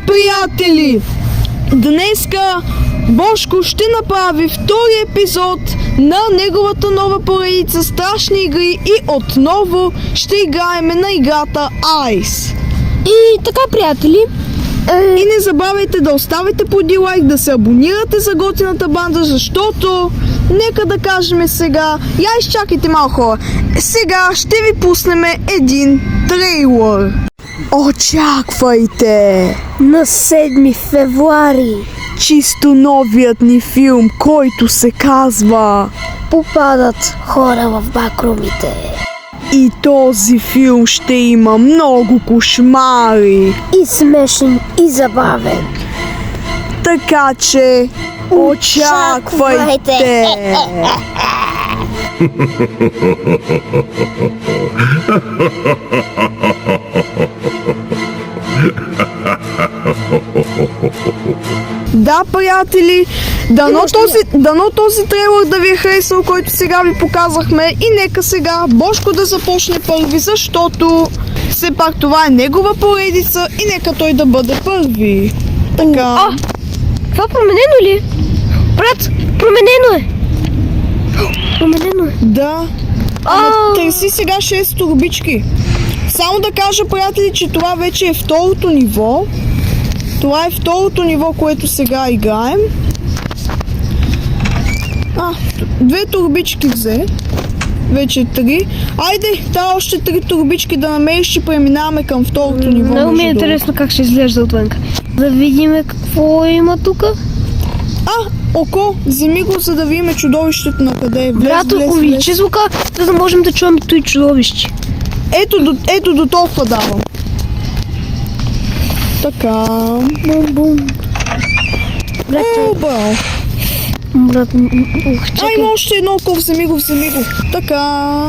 приятели! Днеска Бошко ще направи втори епизод на неговата нова поредица страшни игри и отново ще играем на играта Ice. И така, приятели, И не забравяйте да оставите поди лайк, да се абонирате за готината банда, защото нека да кажем сега, я изчакайте малко хора, сега ще ви пуснем един трейлър. Очаквайте! на 7 февруари Чисто новият ни филм, който се казва попадат хора в бакрумите и този филм ще има много кошмари. и смешен и забавен. Така че очаквайте! Да, приятели, дано този трейлър да ви е харесал, който сега ви показахме, и нека сега Бошко да започне първи, защото все пак това е негова поредица и нека той да бъде първи. Така. Това променено ли? Брат, променено е. Променено е. Да. Търси сега 6 турбички. Само да кажа, приятели, че това вече е второто ниво. Това е второто ниво, което сега играем. 2 турбички взе. Вече 3. Айде, трябва още 3 турбички да намериш и преминаваме към второто ниво. Много ми е интересно как ще изглежда отвънка. Да видим какво има тук. Око, вземи го, за да видим чудовището на къде е. Брат, увеличи звука, за да можем да чуем и чудовище. Ето до толкова давам. Така. Бум-бум. Брат, Брат, чакай. има още едно око, вземи го. Така.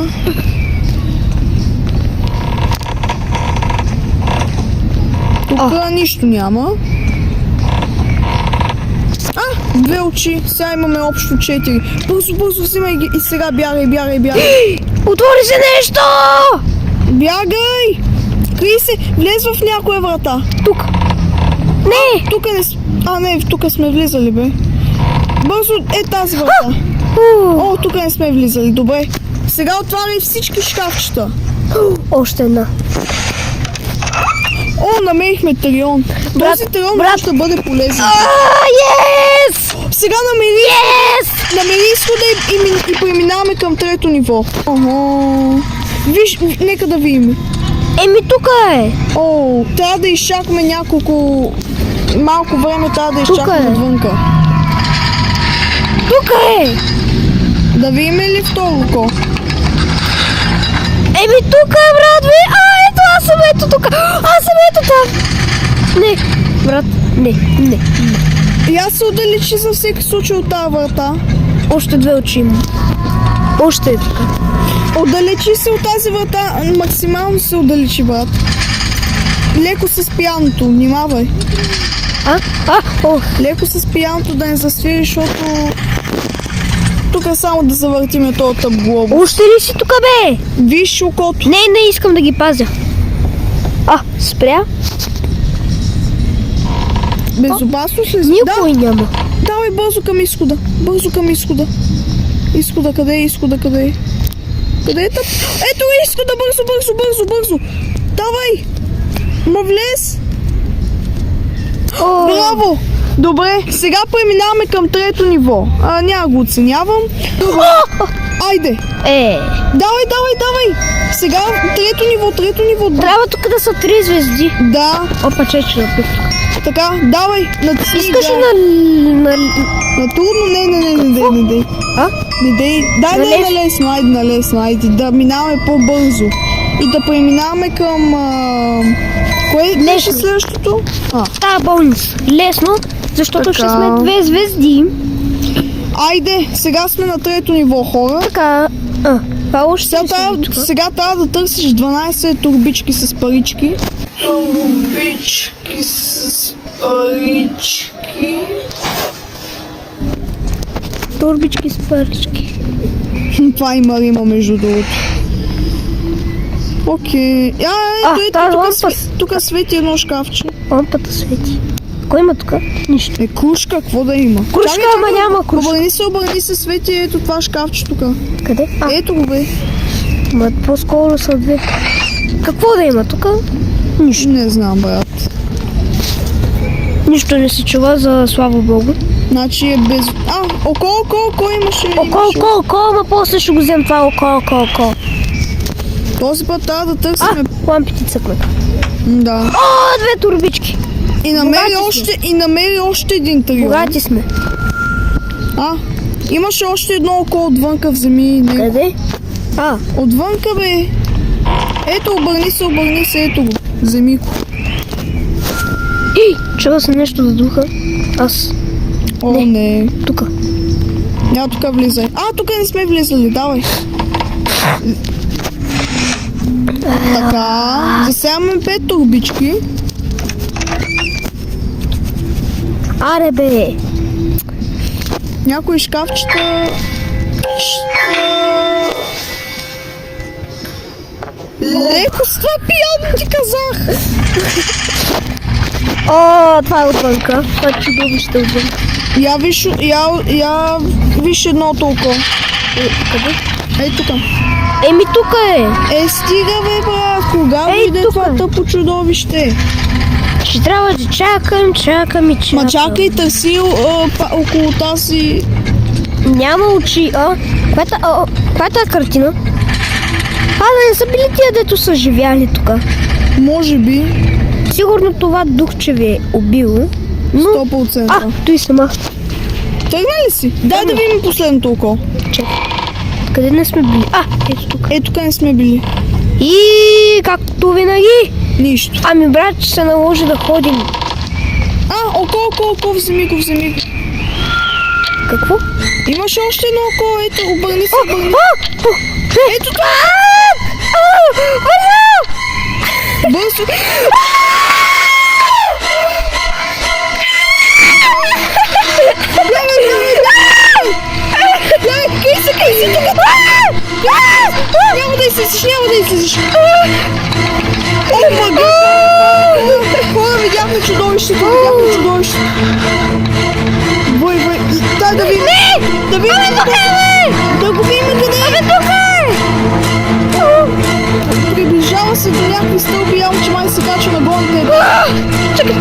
Тук нищо няма. 2 очи, сега имаме общо 4. Бързо, взимай ги и сега бягай. Отвори се нещо! Бягай! Крий се, влез в някоя врата. Тук. Не! Тук не, тук сме влизали, бе. Бързо е тази врата. Тук не сме влизали, добре. Сега отваряй всички шкафчета. Още една. Намерихме трион. Този трион ще бъде полезен. Yes! Сега намери изхода и преминаваме към трето ниво. Виж, нека да видим. Тук е. Трябва да изчакаме малко време, трябва да изчакаме отвънка. Тук е. Да видим ли второ око? Тук е, брат, аз съм тук. Аз съм там. Не, брат, не. И аз се отдалечи за всеки случай от тази врата. Още 2 очи има. Още е така. Отдалечи се от тази врата, максимално се отдалечи, брат. Леко с пияното, внимавай. Леко с пияното да не засвириш, защото тук е само да завъртиме този тъп глобус. Още ли си тук, бе? Виж окото. Не искам да ги пазя. Спря. Безопасно се Никой няма. Давай бързо към изхода. Изхода, къде е? Къде е тъп? Ето изхода, бързо. Давай! Влез! Браво! Добре, сега преминаваме към трето ниво. Няма го оценявам. Айде! Давай! Сега трето ниво. Трябва тук да са 3 звезди. Да. Опа, чече да пив. Така, давай, натисни. Искаш ли на трудно? Не дей. Не дей. Дай на лесно, айде, да минаваме по-бързо. И да преминаваме към... Кое беше следващото? болница. Лесно, защото ще сме 2 звезди. Айде, сега сме на трето ниво, хора. Така, сега трябва да търсиш 12 турбички с парички. Това има Рима, между другото. Окей. тази лампа Тук свети едно шкафче. Лампата свети. Кой има тук? Нищо. Кружка, какво да има? Кружка, ама няма кружка. Обърни се, свети, ето това шкафче тук. Къде? Ето го бе. Ма по-скоро са две. Какво да има тук? Нищо. Не знам, брат. Нищо не се чува, за слава богу. Значи е без... око имаше. Око, ама после ще го взем това око. Този път трябва да търсиме. Лампите цъкнаха. Да. Две турбички. И намери още един трион. Богати сме. Имаше още едно око отвънка, вземи. Къде? Отвънка бе. Ето, обърни се, ето го. Вземи го. Чува се нещо за духа. Аз. Не. Тук. Няма тук влизай. Тук не сме влизали, давай. Така. Засяваме 5 турбички. Аре бе. Някои шкафчета... Леко с това пияно ти казах. Това е отвънка. Това е чудовище отвънка. Я виж едното око. Къде? Ей тук. Тук е. Стига бе, брат. Кога дойде това тъпо чудовище? Ще трябва да чакам. Ма чакай, търси около тази... Няма очи. Каква е тази картина? Не са били тия, дето са живяли тук. Може би. Сигурно това духче ви е убило. 100%. Той сама. Тръгна ли си? Дай да видим последното око. Чакай. Къде не сме били? Ето тук. Тук не сме били. И както винаги. Нищо. Брат, ще се наложи да ходим. Око, вземи го. Какво? Имаше още едно око, ето, обърни се. Ето това! Бързо! Кай се тук! Няма да излизаш! Хора, видяхме чудовището! Бой! Дай да видим! Да го видим къде! Приближава се до някакви стълби, явно, че май се качва на гоните. Чакай,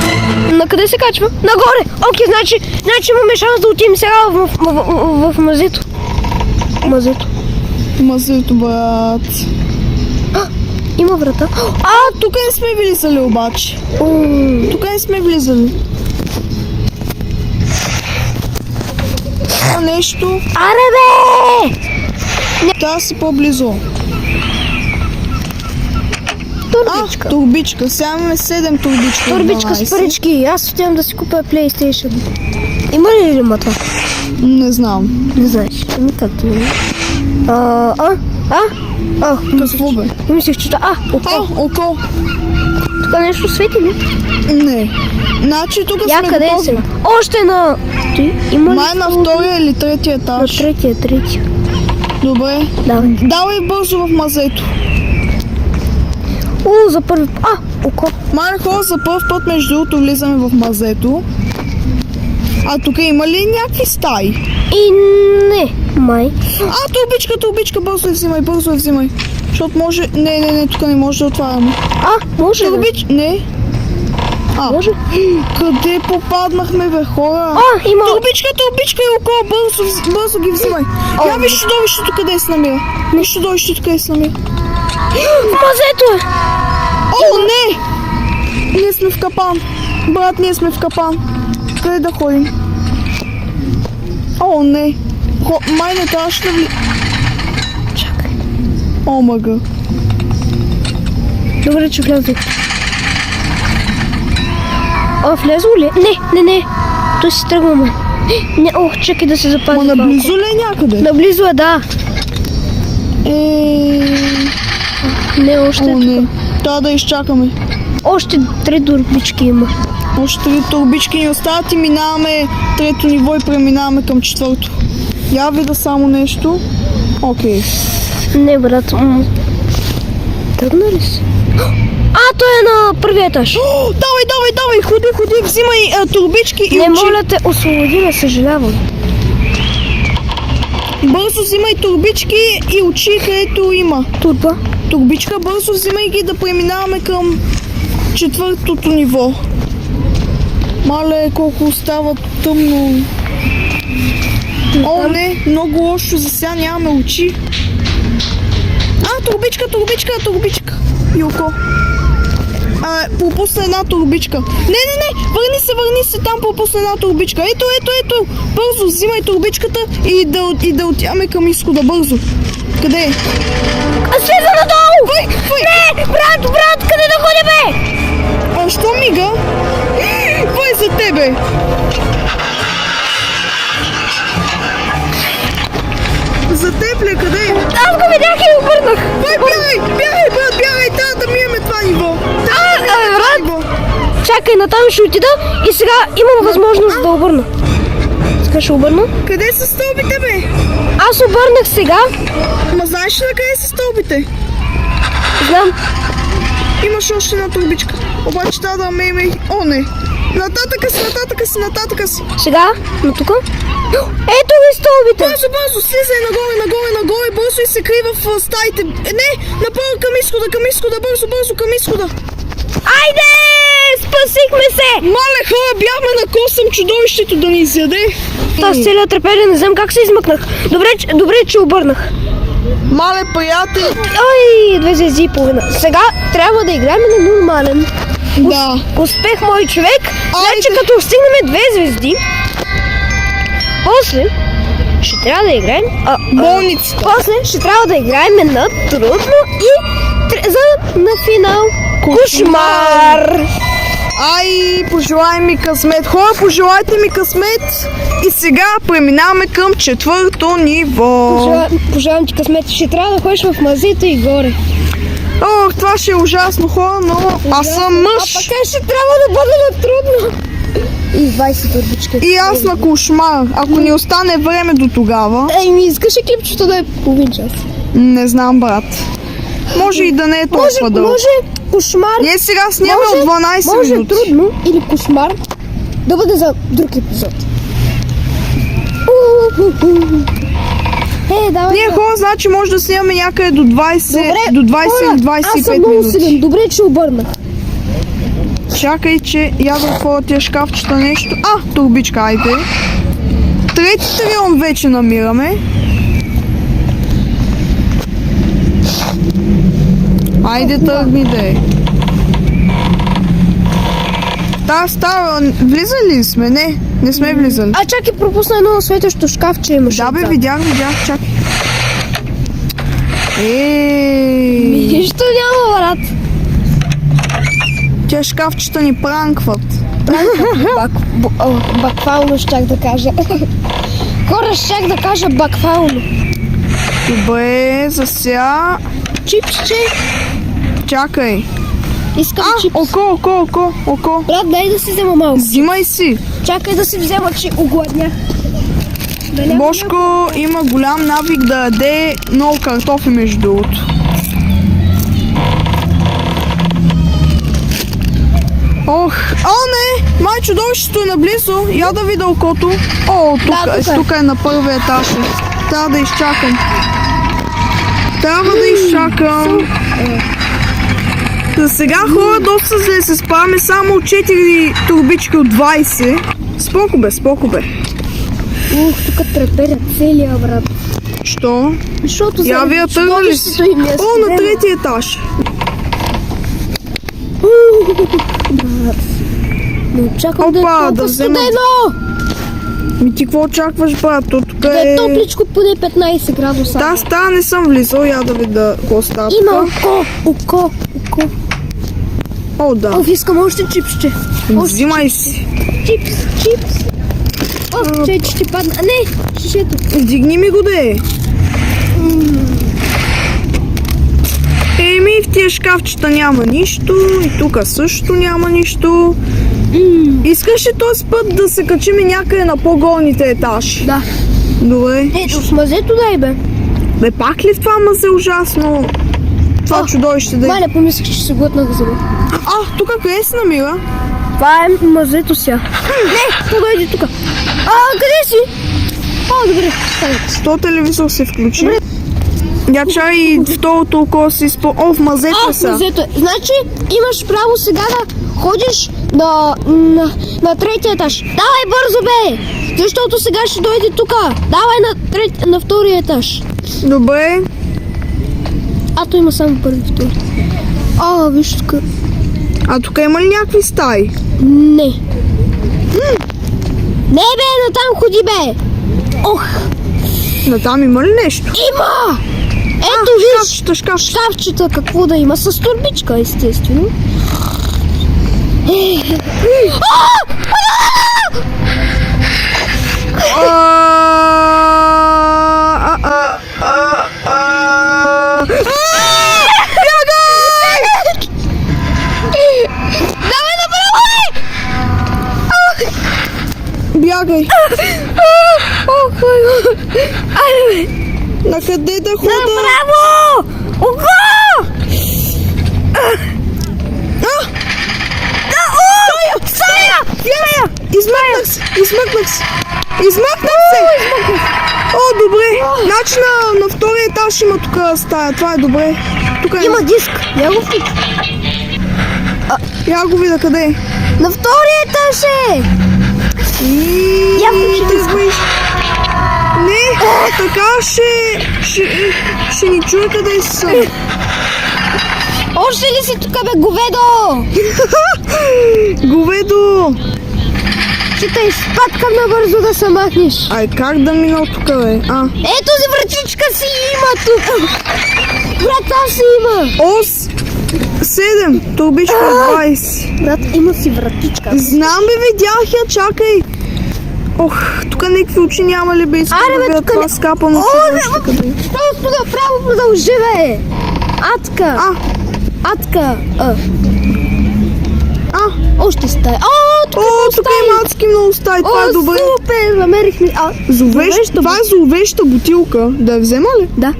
на къде се качва? Нагоре! Окей, значи имаме шанс да отидем сега в мазето. Мазето, брат. Има врата. Тук не сме влизали обаче. Нещо. Аре бе! Трябва да си по-близо. Турбичка. Турбичка. Сега имаме 7 турбички. Турбичка с парички. Аз отивам да си купя PlayStation. Има ли има това? Не знам. Не знаеш. Както не. Какво бе? Мислех, че око. Тук нещо свети ли? Не. Значи тук сме къде готови. е? Още на... Май на втория или третия етаж. На третия. Добре. Давай бързо в мазето. За първи... око. Майна хора, за първ път между другото влизаме в мазето. Тук има ли някакви стаи? И не, май. Турбичка, бързо я взимай. Защото може... Не, тук не може да отваряме. Може да. Не. Може. Къде попаднахме, бе, хора? Има. Турбичка и око, бързо ги взимай. Я виж чудовището къде се намира. В мазето е. Не! Ние сме в капан. Брат, ние сме в капан. Къде да ходим? Не. Май не трябваше да ви... Чакай. Мага. Добре, че влязох. Влязло ли? Не. Той си тръгваме. Чакай да се запази. Наблизо ли е някъде? Наблизо е, да. Не, още не. Трябва да изчакаме. Още 3 турбички има. Още 3 турбички ни остават и минаваме 3-то ниво и преминаваме към 4-то. Я видя само нещо. Окей. Не, брат. Тръгнали си? А, той е на първия етаж. О, давай, ходи, взимай турбички и Не, учи. моля те, освободи ме, съжалявам. Бързо взимай турбички и учи, където има. Турба. Турбичка, бързо взимай ги да преминаваме към 4-то ниво. Мале, колко става тъмно. О, не, много лошо, за сега нямаме очи. А, турбичка. Юко. Пропусна една турбичка. Не, върни се, там пропусна една турбичка. Ето. Бързо, взимай турбичката и да отиваме към изхода, бързо. Къде е? Слиза надолу! Вай! Не, брат, къде да ходя, бе? А, що мига? Вай за тебе! За теб ли, къде е? Аз го видях и обърнах. Вай, бягай, брат, трябва да минем това ниво. Брат, чакай, натам ще отида и сега имам възможност да обърна. Сега ще обърна. Къде са стълбите, бе? Аз обърнах сега. Ма знаеш ли къде са стълбите? Знам. Имаш още една турбичка. Обаче трябва да ме има и... О, не. Нататъка си. Сега, но тук. Ето ги стълбите. Бързо, слизай нагоре, бързо и се крий в стаите. Не, направо към изхода, бързо, към изхода. Айде! Спасихме се! Мале хора, бяхме на косъм чудовището да ни изяде. Аз целият трепелен, не знам как се измъкнах. Добре, че обърнах. Мале, приятел. Ой, 2 звезди и половина. Сега трябва да играем на нормален. Да. Успех, мой човек. Значи Айде. като стигнем 2 звезди, после ще трябва да играем... Болницата. После ще трябва да играем на трудно и на финал. Кошмар! Ай, пожелай ми късмет. Хора, пожелайте ми късмет. И сега преминаваме към 4-то ниво. Пожелавам ти късмет. Ще трябва да ходиш в мазето и горе. Ох, това ще е ужасно, хора, но аз съм мъж. А пък ще трябва да бъде на трудно. И 20 турбички. И аз на кошмар. Ако ни остане време до тогава, Ей, ми искаш ли клипчето да е половин час? не знам, брат. Може и да не е толкова дълго. Може кошмар. Ние сега снимаме от 12 Може минути. трудно или кошмар да бъде за друг епизод. Давай. Ние хора, значи може да снимаме някъде до 20, до 20 хора, или 25 аз съм много минути. силен. Добре, че обърнах. Чакай, че я да отворя тия шкафчета нещо. Турбичка, айде. Трети трион вече намираме. Айде, тръгни да е. Стара, влизали ли сме? Не сме влизали. Чакай, пропусна едно светещо шкафче имаше. Да, бе, видях, чакай. Нищо няма, брат. Те шкафчета ни пранкват. Бакфално щях да кажа. Хора, щях да кажа бакфално. Добре, за сега... Чипсче. Чакай. Искам чипс. Око. Брат, дай да си взема малко. Взимай си. Чакай да си взема, че огладнях. Бошко има голям навик да яде много картофи, между другото. Ох, не! Май чудовището е наблизо. Я да видя окото. Тук е на първия етаж. Трябва да изчакам. За сега хора доста за да се справяме само 4 турбички от 20. Споко бе. Тук треперя целия, брат. Що? Защото Я вие тръгнали си. На третия етаж. Брат. Не очаквам да е Опа, да толкова взема. студено. Ти какво очакваш, брат? Тук Да е е... топличко, поне 15 градуса. Да, не съм влизал. Я да видя какво става. Има око. О, да. Искам още чипсче. Взимай си. Чипс. Че ще падна. Не, шишето. Вдигни ми го да е. В тия шкафчета няма нищо. И тук също няма нищо. Искаш ли този път да се качим някъде на по-горните етажи? Да. Добре. Ето, в мазето дай, бе. Бе, пак ли в това мазе ужасно? това чудовище да е. Валя, помислих, че се глътнах зъба. А, тук къде се намира? Това е мазето сега. Не, тук иди тук. Къде си? Добре, ставайте. То телевизор се включи. Я чай и второто око си спо... О, в мазето са. Мазето е. Значи имаш право сега да ходиш на третия етаж. Давай бързо, бе! Защото сега ще дойде тук. Давай на втория етаж. Добре. То има само първи и втори. Виж тук. А тук има ли някакви стаи? Не. Не, бе, натам ходи, бе. Натам има ли нещо? Има! Ето, виж. Шкафчета, какво да има? С турбичка, естествено. Бягай! На къде да хода? Направо! Стая! Измъкнах се! Добре! Значи на втория етаж има тук стая. Това е добре. Тук Има диск. Я го включи. Я го видя къде е. На втория етаж е! Я включи диска. Не, така ще ни чуе къде са. Още ли си тук, бе, говедо? Говедо! Ще те изпаткам набързо да се махнеш. Как да мина от тук, бе? Ето си вратичка си има тук. Врата си има. 7, турбичка 20. Брат, има си вратичка. Знам, бе, видях я, чакай. Тук някакви очи няма ли, бе? Искам да видя това скапано чудовище къде. Право продължи, бе. Атка. Още стая. Тук има адски много стаи, това е добре. Супер, намерихме. Това е зловеща бутилка. Да я взема ли? Да.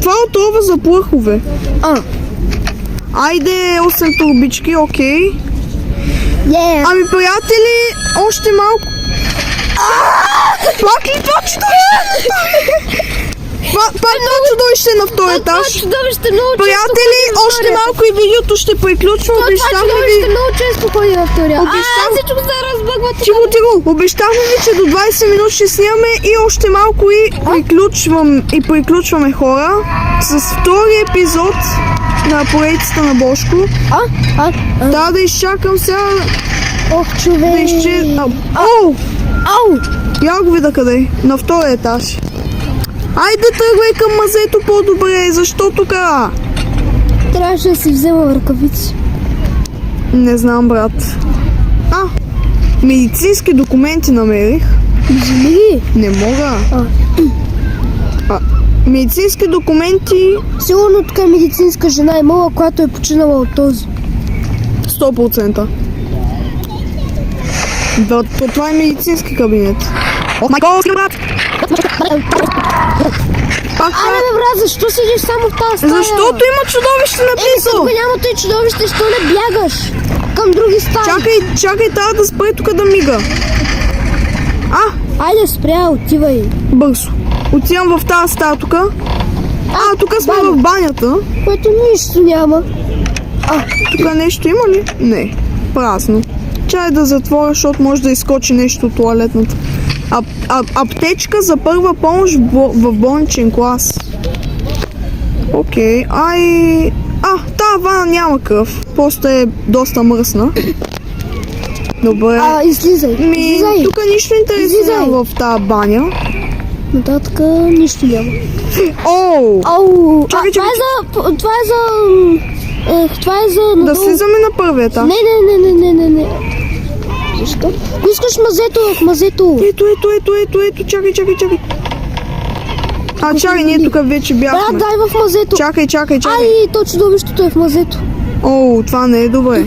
Това е отрова за плъхове. Айде, 8 турбички, окей. Ами, приятели, още малко. Пак ли това чудовище? Пак това чудовище на втори етаж. Приятели, още малко и видеото ще приключва. Това чудовище много често ходи на втория. Всичко се разбъгва. Тихо. Обещахме ви, че до 20 минути ще снимаме и още малко и приключваме, хора, с втори епизод на поредицата на Бошко. Трябва да изчакам сега. Човек. Я го видя къде е. На втория етаж. Айде, тръгвай към мазето по-добре. Защо тук? Трябваше да си взема ръкавици. Не знам, брат. Медицински документи намерих. Не мога. Медицински документи. Сигурно тук е медицинска жена имала, която е починала от този. 100%. Да, това е медицински кабинет. брат! Бе, брат, защо седиш само в тази стая? Защото има чудовище написано. Тук няма тъй чудовище, що не бягаш към други стаи? Чакай, трябва да спре тук да мига. Айде, спря, отивай. Бързо. Отивам в тази стая тук. Тук сме в банята. Което нищо няма. Тук нещо има ли? Не. Празно. Чай да затворя, защото може да изскочи нещо от туалетната. Аптечка за първа помощ в болничен клас. Окей. Тая вана няма кръв. Просто е доста мръсна. Добре. Излизай. Тук нищо интересно няма в тази баня. Нататък нищо няма. Чакай. Това е за... Да слизаме на първия етаж. Не. Защо? Искаш мазето. Ето, чакай. Чакай, ние тук вече бяхме. Брат, дай в мазето. Чакай. То чудовището е в мазето. Това не е добре.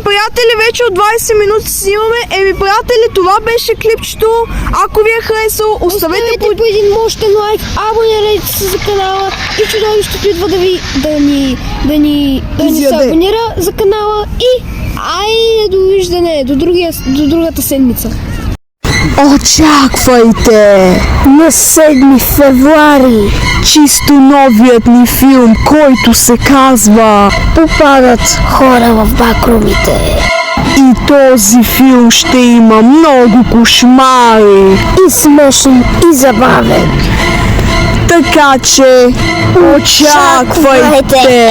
Приятели, вече от 20 минути снимаме. Приятели, това беше клипчето. Ако ви е харесало, оставете Оставете по един мощен лайк, абонирайте се за канала и чудовището идва да ни се Изяде. абонира за канала и айде довиждане до другата седмица. Очаквайте На 7 февруари чисто новият ни филм, който се казва попадат хора в бакрумите И този филм ще има много кошмари. и смешен и забавен. Така че очаквайте!